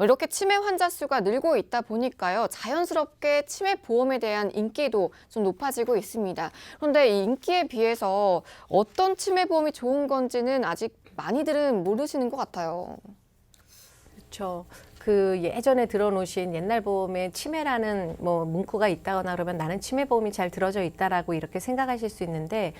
이렇게 치매 환자 수가 늘고 있다 보니까요. 자연스럽게 치매 보험에 대한 인기도 좀 높아지고 있습니다. 그런데 이 인기에 비해서 어떤 치매 보험이 좋은 건지는 아직 많이들은 모르시는 것 같아요. 그렇죠. 그 예전에 들어놓으신 옛날 보험에 치매라는 뭐 문구가 있다거나 그러면 나는 치매 보험이 잘 들어져 있다라고 이렇게 생각하실 수 있는데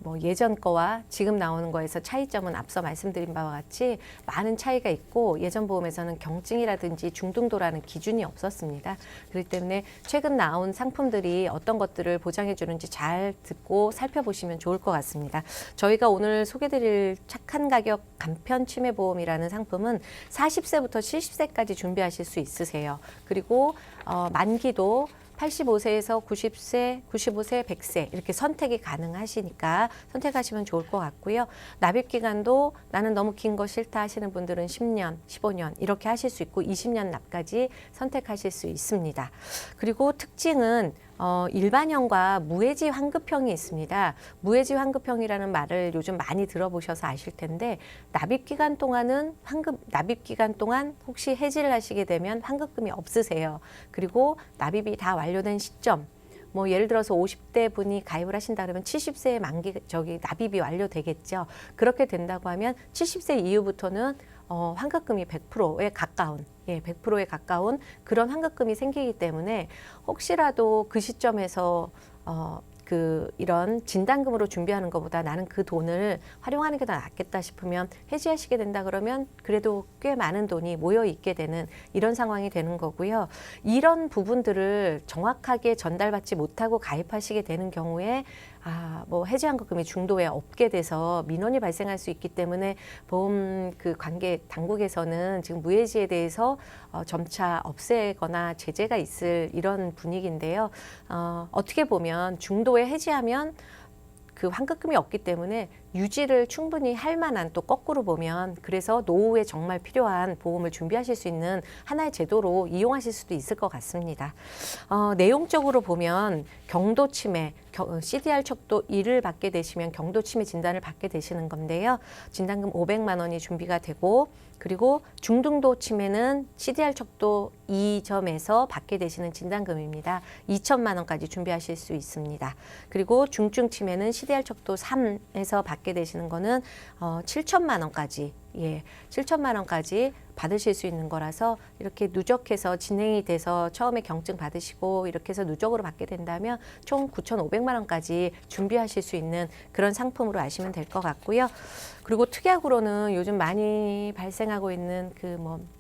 뭐 예전 거와 지금 나오는 거에서 차이점은 앞서 말씀드린 바와 같이 많은 차이가 있고 예전 보험에서는 경증이라든지 중등도라는 기준이 없었습니다. 그렇기 때문에 최근 나온 상품들이 어떤 것들을 보장해 주는지 잘 듣고 살펴보시면 좋을 것 같습니다. 저희가 오늘 소개드릴 착한 가격 간편 치매 보험이라는 상품은 40세부터 70세까지 준비하실 수 있으세요. 그리고 만기도 85세에서 90세, 95세, 100세 이렇게 선택이 가능하시니까 선택하시면 좋을 것 같고요. 납입 기간도 나는 너무 긴 거 싫다 하시는 분들은 10년, 15년 이렇게 하실 수 있고 20년 납까지 선택하실 수 있습니다. 그리고 특징은 일반형과 무해지 환급형이 있습니다. 무해지 환급형이라는 말을 요즘 많이 들어보셔서 아실 텐데 납입 기간 동안은 납입 기간 동안 혹시 해지를 하시게 되면 환급금이 없으세요. 그리고 납입이 다 완료된 시점 뭐 예를 들어서 50대 분이 가입을 하신다 그러면 70세에 납입이 완료되겠죠. 그렇게 된다고 하면 70세 이후부터는 환급금이 100%에 가까운 100%에 가까운 그런 환급금이 생기기 때문에 혹시라도 그 시점에서 이런 진단금으로 준비하는 것보다 나는 그 돈을 활용하는 게 더 낫겠다 싶으면 해지하시게 된다 그러면 그래도 꽤 많은 돈이 모여 있게 되는 이런 상황이 되는 거고요. 이런 부분들을 정확하게 전달받지 못하고 가입하시게 되는 경우에 뭐 해지환급금이 중도에 없게 돼서 민원이 발생할 수 있기 때문에 보험 그 관계 당국에서는 지금 무해지에 대해서 점차 없애거나 제재가 있을 이런 분위기인데요. 어떻게 보면 중도에 해지하면 그 환급금이 없기 때문에 유지를 충분히 할 만한 또 거꾸로 보면 그래서 노후에 정말 필요한 보험을 준비하실 수 있는 하나의 제도로 이용하실 수도 있을 것 같습니다. 내용적으로 보면 경도 치매, CDR 척도 1을 받게 되시면 경도 치매 진단을 받게 되시는 건데요. 진단금 500만 원이 준비가 되고 그리고 중등도 치매는 CDR 척도 2점에서 받게 되시는 진단금입니다. 2천만 원까지 준비하실 수 있습니다. 그리고 중증 치매는 CDR 척도 3에서 받게 되시는 거는 7천만 원까지 7천만 원까지 받으실 수 있는 거라서 이렇게 누적해서 진행이 돼서 처음에 경증 받으시고 이렇게 해서 누적으로 받게 된다면 총 9,500만 원까지 준비하실 수 있는 그런 상품으로 아시면 될 것 같고요. 그리고 특약으로는 요즘 많이 발생하고 있는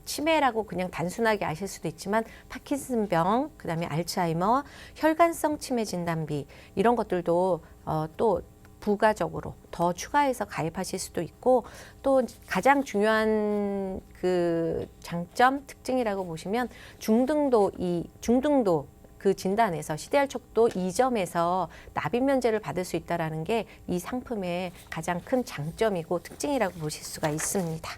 치매라고 그냥 단순하게 아실 수도 있지만 파킨슨병, 그다음에 알츠하이머, 혈관성 치매 진단비 이런 것들도 또 부가적으로 더 추가해서 가입하실 수도 있고 또 가장 중요한 그 장점 특징이라고 보시면 중등도 그 진단에서 CDR 척도 2점에서 납입 면제를 받을 수 있다는 게 이 상품의 가장 큰 장점이고 특징이라고 보실 수가 있습니다.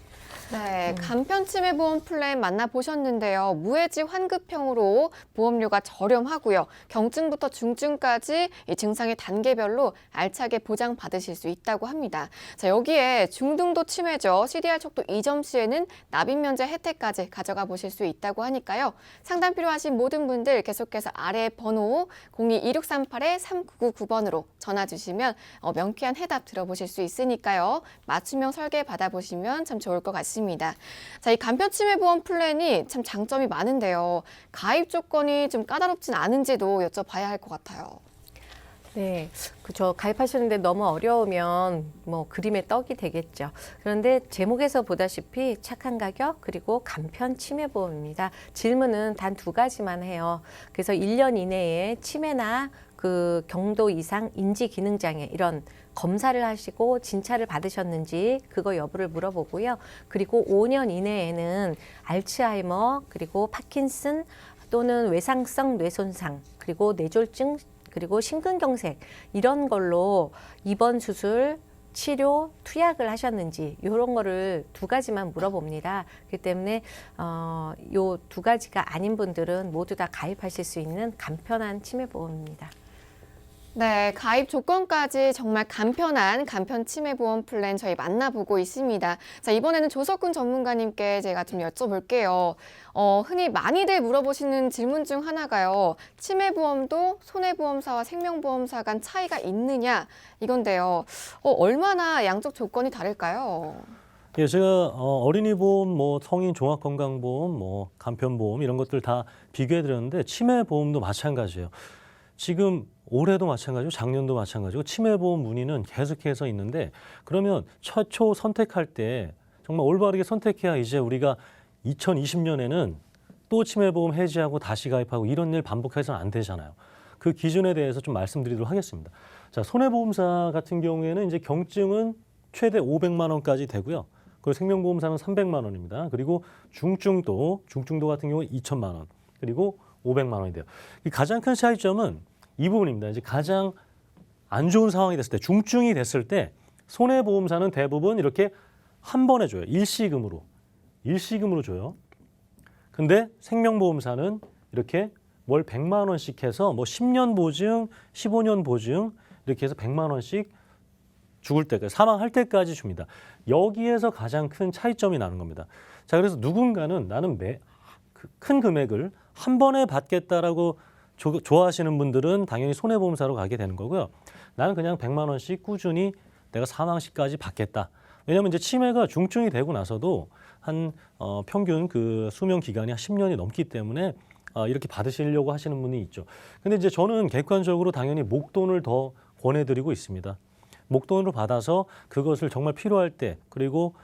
네, 간편 치매 보험 플랜 만나보셨는데요. 무해지 환급형으로 보험료가 저렴하고요. 경증부터 중증까지 이 증상의 단계별로 알차게 보장받으실 수 있다고 합니다. 자, 여기에 중등도 치매죠. CDR 척도 2점 시에는 납입 면제 혜택까지 가져가 보실 수 있다고 하니까요. 상담 필요하신 모든 분들 계속해서 아래 번호 02-2638-3999번으로 전화 주시면 명쾌한 해답 들어보실 수 있으니까요. 맞춤형 설계 받아보시면 참 좋을 것 같습니다. 자, 이 간편 치매 보험 플랜이 참 장점이 많은데요. 가입 조건이 좀 까다롭진 않은지도 여쭤봐야 할 것 같아요. 네, 그죠. 가입하시는데 너무 어려우면 뭐 그림의 떡이 되겠죠. 그런데 제목에서 보다시피 착한 가격 그리고 간편 치매보험입니다. 질문은 단 2가지만 해요. 그래서 1년 이내에 치매나 그 경도 이상 인지 기능 장애 이런 검사를 하시고 진찰을 받으셨는지 그거 여부를 물어보고요. 그리고 5년 이내에는 알츠하이머 그리고 파킨슨 또는 외상성 뇌손상 그리고 뇌졸중 그리고 심근경색 이런 걸로 입원 수술 치료, 투약을 하셨는지 이런 거를 2가지만 물어봅니다. 그렇기 때문에 요 2가지가 아닌 분들은 모두 다 가입하실 수 있는 간편한 치매보험입니다. 네, 가입 조건까지 정말 간편한 간편 치매보험 플랜 저희 만나보고 있습니다. 자, 이번에는 조석훈 전문가님께 제가 좀 여쭤볼게요. 흔히 많이들 물어보시는 질문 중 하나가요. 치매보험도 손해보험사와 생명보험사 간 차이가 있느냐 이건데요. 얼마나 양쪽 조건이 다를까요? 예, 제가 어린이 보험, 뭐 성인 종합건강보험, 뭐 간편보험 이런 것들 다 비교해 드렸는데 치매 보험도 마찬가지예요. 지금 올해도 마찬가지고 작년도 마찬가지고 치매 보험 문의는 계속해서 있는데 그러면 최초 선택할 때 정말 올바르게 선택해야 이제 우리가 2020년에는 또 치매 보험 해지하고 다시 가입하고 이런 일 반복해서는 안 되잖아요. 그 기준에 대해서 좀 말씀드리도록 하겠습니다. 자, 손해보험사 같은 경우에는 이제 경증은 최대 500만 원까지 되고요. 그리고 생명보험사는 300만 원입니다. 그리고 중증도 같은 경우는 2천만 원, 그리고 500만 원이 돼요. 이 가장 큰 차이점은 이 부분입니다. 이제 가장 안 좋은 상황이 됐을 때, 중증이 됐을 때 손해보험사는 대부분 이렇게 한 번에 줘요. 일시금으로 줘요. 근데 생명보험사는 이렇게 월 100만 원씩 해서 뭐 10년 보증, 15년 보증 이렇게 해서 100만 원씩 죽을 때까지, 사망할 때까지 줍니다. 여기에서 가장 큰 차이점이 나는 겁니다. 자, 그래서 누군가는 나는 큰 금액을 한 번에 받겠다라고 좋아하시는 분들은 당연히 손해보험사로 가게 되는 거고요. 나는 그냥 100만 원씩 꾸준히 내가 사망 시까지 받겠다. 왜냐하면 이제 치매가 중증이 되고 나서도 한 평균 그 수명 기간이 한 10년이 넘기 때문에 이렇게 받으시려고 하시는 분이 있죠. 근데 이제 저는 객관적으로 당연히 목돈을 더 권해드리고 있습니다. 목돈으로 받아서 그것을 정말 필요할 때 그리고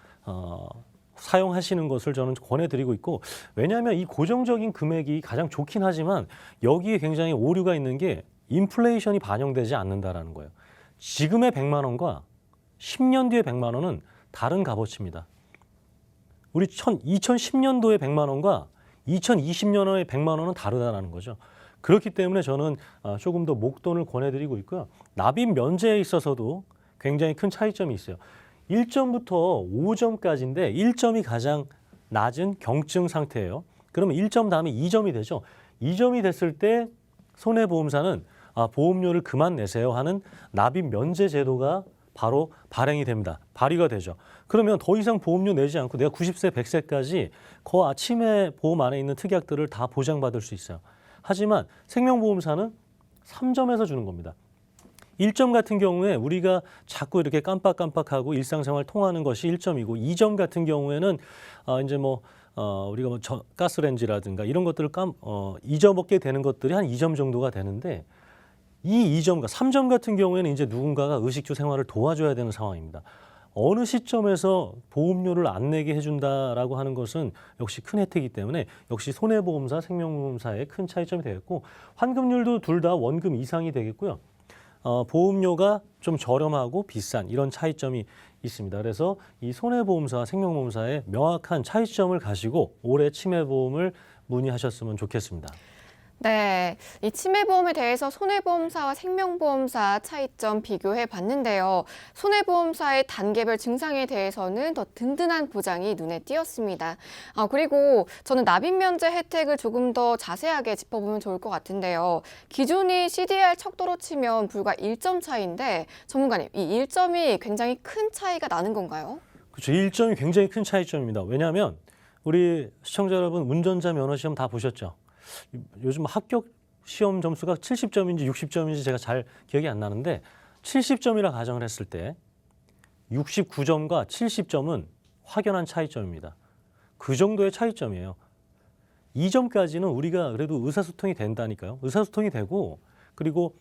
사용하시는 것을 저는 권해드리고 있고, 왜냐하면 이 고정적인 금액이 가장 좋긴 하지만 여기에 굉장히 오류가 있는 게 인플레이션이 반영되지 않는다라는 거예요. 지금의 100만 원과 10년 뒤의 100만 원은 다른 값어치입니다. 우리 2010년도의 100만 원과 2020년의 100만 원은 다르다는 거죠. 그렇기 때문에 저는 조금 더 목돈을 권해드리고 있고요. 납입 면제에 있어서도 굉장히 큰 차이점이 있어요. 1점부터 5점까지인데 1점이 가장 낮은 경증 상태예요. 그러면 1점 다음에 2점이 되죠. 2점이 됐을 때 손해보험사는 보험료를 그만 내세요 하는 납입 면제 제도가 바로 발행이 됩니다. 발의가 되죠. 그러면 더 이상 보험료 내지 않고 내가 90세, 100세까지 그 치매 보험 안에 있는 특약들을 다 보장받을 수 있어요. 하지만 생명보험사는 3점에서 주는 겁니다. 1점 같은 경우에 우리가 자꾸 이렇게 깜빡깜빡하고 일상생활 통하는 것이 1점이고 2점 같은 경우에는 이제 우리가 가스레인지라든가 이런 것들을 잊어먹게 되는 것들이 한 2점 정도가 되는데 이 2점과 3점 같은 경우에는 이제 누군가가 의식주 생활을 도와줘야 되는 상황입니다. 어느 시점에서 보험료를 안 내게 해준다라고 하는 것은 역시 큰 혜택이기 때문에 역시 손해보험사, 생명보험사의 큰 차이점이 되겠고, 환급률도 둘 다 원금 이상이 되겠고요. 보험료가 좀 저렴하고 비싼 이런 차이점이 있습니다. 그래서 이 손해보험사와 생명보험사의 명확한 차이점을 가지고 올해 치매보험을 문의하셨으면 좋겠습니다. 네, 이 치매보험에 대해서 손해보험사와 생명보험사 차이점 비교해 봤는데요. 손해보험사의 단계별 증상에 대해서는 더 든든한 보장이 눈에 띄었습니다. 그리고 저는 납입면제 혜택을 조금 더 자세하게 짚어보면 좋을 것 같은데요. 기준이 CDR 척도로 치면 불과 1점 차이인데 전문가님, 이 1점이 굉장히 큰 차이가 나는 건가요? 그렇죠. 1점이 굉장히 큰 차이점입니다. 왜냐하면 우리 시청자 여러분 운전자 면허 시험 다 보셨죠? 요즘 합격 시험 점수가 70점인지 60점인지 제가 잘 기억이 안 나는데 70점이라 가정을 했을 때 69점과 70점은 확연한 차이점입니다. 그 정도의 차이점이에요. 2점까지는 우리가 그래도 의사소통이 된다니까요. 의사소통이 되고 그리고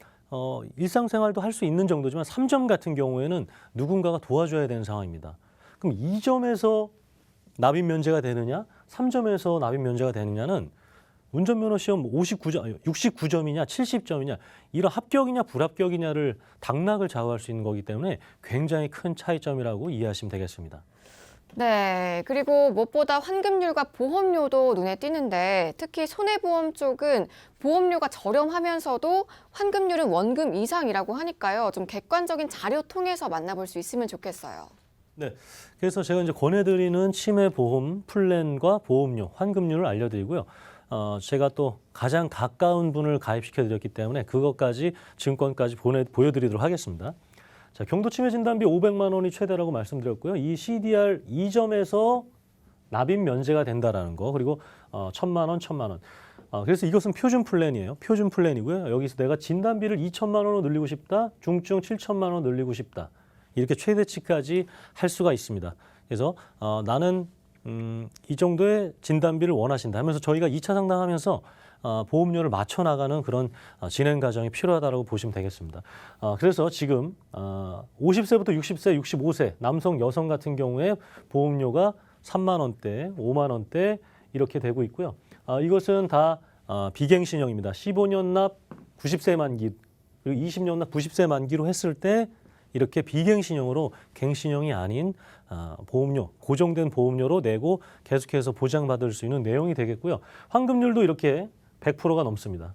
일상생활도 할 수 있는 정도지만 3점 같은 경우에는 누군가가 도와줘야 되는 상황입니다. 그럼 2점에서 납입 면제가 되느냐 3점에서 납입 면제가 되느냐는 운전면허 시험 69점이냐 70점이냐 이런 합격이냐 불합격이냐를 당락을 좌우할 수 있는 거기 때문에 굉장히 큰 차이점이라고 이해하시면 되겠습니다. 네, 그리고 무엇보다 환급률과 보험료도 눈에 띄는데 특히 손해보험 쪽은 보험료가 저렴하면서도 환급률은 원금 이상이라고 하니까요. 좀 객관적인 자료 통해서 만나볼 수 있으면 좋겠어요. 네, 그래서 제가 이제 권해드리는 치매 보험 플랜과 보험료, 환급률을 알려드리고요. 제가 또 가장 가까운 분을 가입시켜 드렸기 때문에 그것까지 증권까지 보여드리도록 하겠습니다. 자, 경도 침해 진단비 500만 원이 최대라고 말씀드렸고요. 이 CDR 2점에서 납입 면제가 된다라는 거, 그리고 1,000만 원, 1,000만 원. 그래서 이것은 표준 플랜이에요. 표준 플랜이고요. 여기서 내가 진단비를 2천만 원으로 늘리고 싶다, 중증 7천만 원 늘리고 싶다. 이렇게 최대치까지 할 수가 있습니다. 그래서 나는 이 정도의 진단비를 원하신다 하면서 저희가 2차 상담하면서 보험료를 맞춰 나가는 그런 진행 과정이 필요하다고 보시면 되겠습니다. 그래서 지금 50세부터 60세, 65세 남성, 여성 같은 경우에 보험료가 3만 원대, 5만 원대 이렇게 되고 있고요. 이것은 다 비갱신형입니다. 15년 납 90세 만기, 그리고 20년 납 90세 만기로 했을 때 이렇게 비갱신형으로 갱신형이 아닌 보험료, 고정된 보험료로 내고 계속해서 보장받을 수 있는 내용이 되겠고요. 환급률도 이렇게 100%가 넘습니다.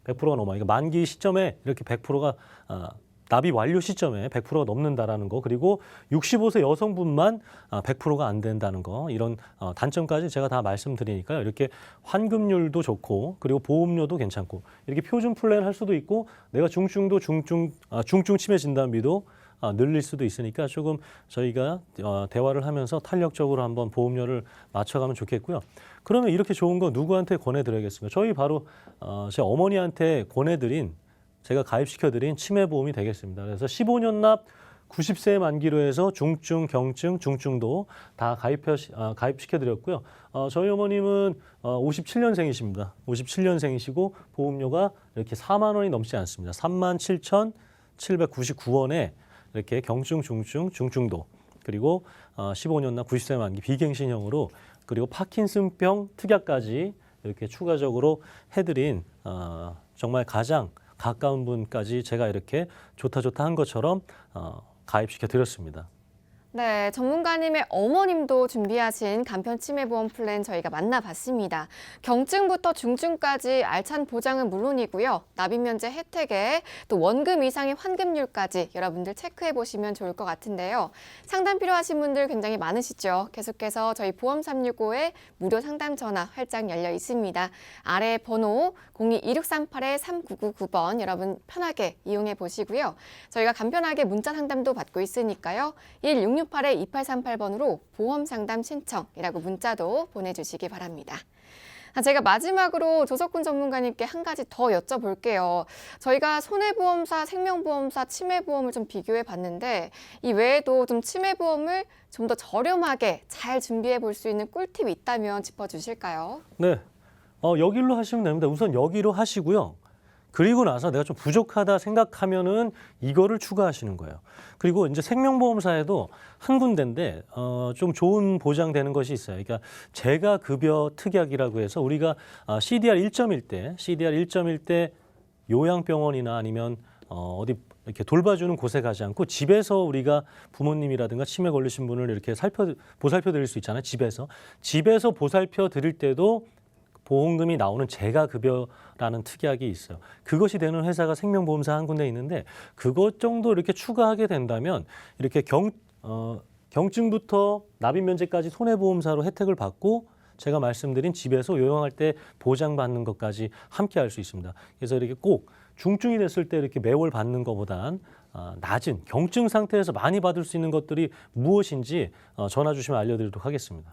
100%가 넘어요. 그러니까 만기 시점에 이렇게 100%가 납입 완료 시점에 100%가 넘는다라는 거, 그리고 65세 여성분만 100%가 안 된다는 거, 이런 단점까지 제가 다 말씀드리니까요. 이렇게 환급률도 좋고, 그리고 보험료도 괜찮고, 이렇게 표준 플랜 할 수도 있고, 내가 중증 치매 진단비도 늘릴 수도 있으니까 조금 저희가 대화를 하면서 탄력적으로 한번 보험료를 맞춰가면 좋겠고요. 그러면 이렇게 좋은 거 누구한테 권해드려야겠습니까? 저희 바로 제 어머니한테 권해드린, 제가 가입시켜드린 치매보험이 되겠습니다. 그래서 15년 납 90세 만기로 해서 중증, 경증, 중증도 다 가입시켜드렸고요. 저희 어머님은 57년생이십니다. 57년생이시고 보험료가 이렇게 4만 원이 넘지 않습니다. 37,799원에 이렇게 경증, 중증, 중증도, 그리고 15년 납 90세 만기 비갱신형으로, 그리고 파킨슨병 특약까지 이렇게 추가적으로 해드린 정말 가장 가까운 분까지 제가 이렇게 좋다 한 것처럼 가입시켜 드렸습니다. 네, 전문가님의 어머님도 준비하신 간편 치매보험 플랜 저희가 만나봤습니다. 경증부터 중증까지 알찬 보장은 물론이고요. 납입 면제 혜택에 또 원금 이상의 환급률까지 여러분들 체크해 보시면 좋을 것 같은데요. 상담 필요하신 분들 굉장히 많으시죠? 계속해서 저희 보험 365의 무료 상담 전화 활짝 열려 있습니다. 아래 번호 02-2638-3999번 여러분 편하게 이용해 보시고요. 저희가 간편하게 문자 상담도 받고 있으니까요. 1668-2838번으로 보험 상담 신청이라고 문자도 보내주시기 바랍니다. 제가 마지막으로 조석훈 전문가님께 한 가지 더 여쭤볼게요. 저희가 손해보험사, 생명보험사, 치매보험을 좀 비교해 봤는데 이 외에도 좀 치매보험을 좀 더 저렴하게 잘 준비해 볼 수 있는 꿀팁이 있다면 짚어주실까요? 네, 여기로 하시면 됩니다. 우선 여기로 하시고요. 그리고 나서 내가 좀 부족하다 생각하면은 이거를 추가하시는 거예요. 그리고 이제 생명보험사에도 한 군데인데 좀 좋은 보장되는 것이 있어요. 그러니까 재가급여 특약이라고 해서 우리가 CDR 1.1 때 요양병원이나 아니면 어디 이렇게 돌봐주는 곳에 가지 않고 집에서 우리가 부모님이라든가 치매 걸리신 분을 이렇게 보살펴 드릴 수 있잖아요. 집에서 보살펴 드릴 때도 보험금이 나오는 재가급여라는 특약이 있어요. 그것이 되는 회사가 생명보험사 한 군데 있는데 그것 정도 이렇게 추가하게 된다면 이렇게 경증부터 납입 면제까지 손해보험사로 혜택을 받고 제가 말씀드린 집에서 요양할 때 보장받는 것까지 함께 할 수 있습니다. 그래서 이렇게 꼭 중증이 됐을 때 이렇게 매월 받는 것보단 낮은 경증 상태에서 많이 받을 수 있는 것들이 무엇인지 전화 주시면 알려드리도록 하겠습니다.